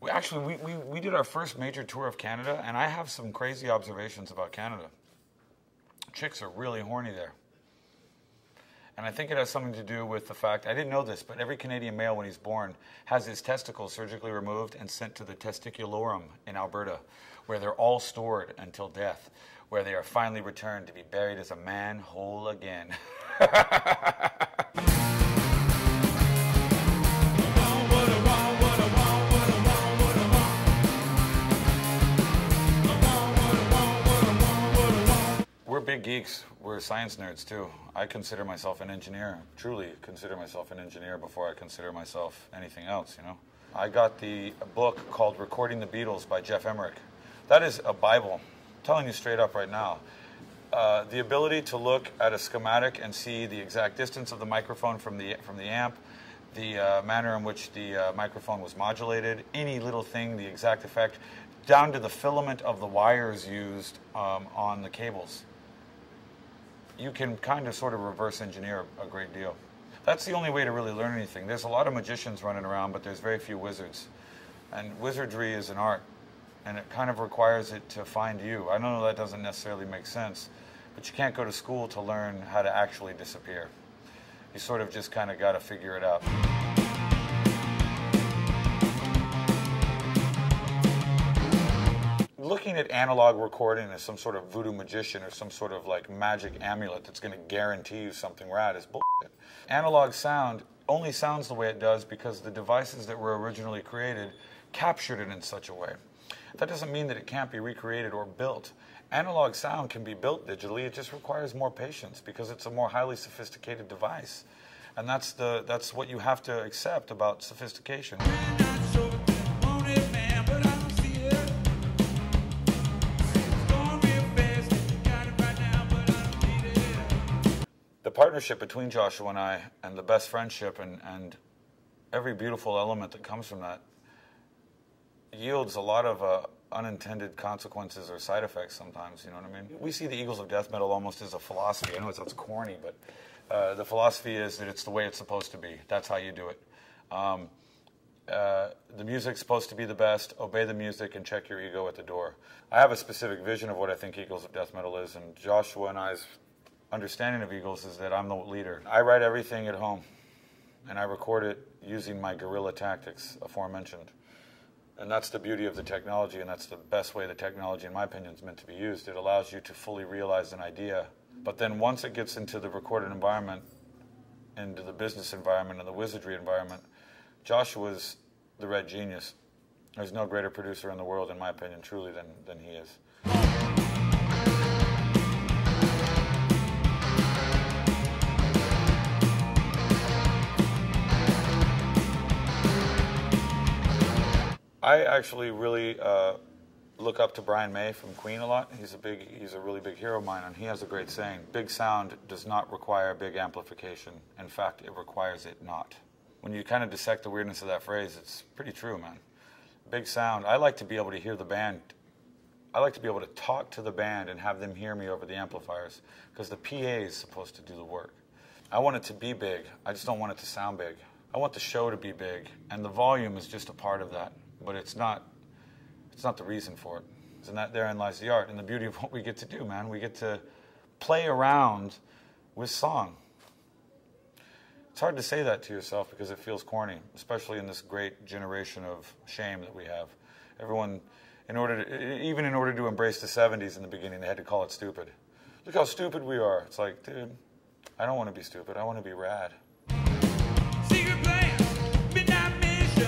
We did our first major tour of Canada, and I have some crazy observations about Canada. Chicks are really horny there. And I think it has something to do with the fact, I didn't know this, but every Canadian male when he's born has his testicles surgically removed and sent to the testiculorum in Alberta, where they're all stored until death, where they are finally returned to be buried as a man whole again. We're big geeks. We're science nerds too. I consider myself an engineer, truly consider myself an engineer before I consider myself anything else, you know. I got a book called Recording the Beatles by Jeff Emmerich. That is a Bible. I'm telling you straight up right now. The ability to look at a schematic and see the exact distance of the microphone from the amp, the manner in which the microphone was modulated, any little thing, the exact effect, down to the filament of the wires used on the cables. You can kind of sort of reverse engineer a great deal. That's the only way to really learn anything. There's a lot of magicians running around, but there's very few wizards. And wizardry is an art, and it kind of requires it to find you. I know that doesn't necessarily make sense, but you can't go to school to learn how to actually disappear. You sort of just kind of got to figure it out. Looking at analog recording as some sort of voodoo magician or some sort of like magic amulet that's going to guarantee you something rad is bullshit. Analog sound only sounds the way it does because the devices that were originally created captured it in such a way. That doesn't mean that it can't be recreated or built. Analog sound can be built digitally, it just requires more patience because it's a more highly sophisticated device. And that's what you have to accept about sophistication. The partnership between Joshua and I, and the best friendship, and every beautiful element that comes from that, yields a lot of unintended consequences or side effects sometimes, you know what I mean? We see the Eagles of Death Metal almost as a philosophy. I know it sounds corny, but the philosophy is that it's the way it's supposed to be. That's how you do it. The music's supposed to be the best. Obey the music and check your ego at the door. I have a specific vision of what I think Eagles of Death Metal is, and Joshua and I's understanding of Eagles is that I'm the leader. I write everything at home, and I record it using my guerrilla tactics aforementioned. And that's the beauty of the technology, and that's the best way the technology, in my opinion, is meant to be used. It allows you to fully realize an idea. But then once it gets into the recorded environment, into the business environment, and the wizardry environment, Joshua's the red genius. There's no greater producer in the world, in my opinion, truly, than he is. I actually really look up to Brian May from Queen a lot. He's a really big hero of mine, and he has a great saying: big sound does not require big amplification. In fact, it requires it not. When you kind of dissect the weirdness of that phrase, it's pretty true, man. Big sound. I like to be able to hear the band. I like to be able to talk to the band and have them hear me over the amplifiers, because the PA is supposed to do the work. I want it to be big. I just don't want it to sound big. I want the show to be big, and the volume is just a part of that. But it's not the reason for it. And therein lies the art and the beauty of what we get to do, man. We get to play around with song. It's hard to say that to yourself because it feels corny, especially in this great generation of shame that we have. Everyone, even in order to embrace the 70s in the beginning, they had to call it stupid. Look how stupid we are. It's like, dude, I don't want to be stupid. I want to be rad. Secret plans, midnight mission.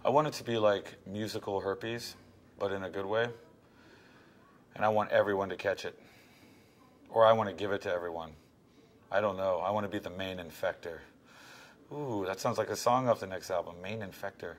I want it to be like musical herpes, but in a good way. And I want everyone to catch it. Or I want to give it to everyone. I don't know. I want to be the main infector. Ooh, that sounds like a song off the next album, Main Infector.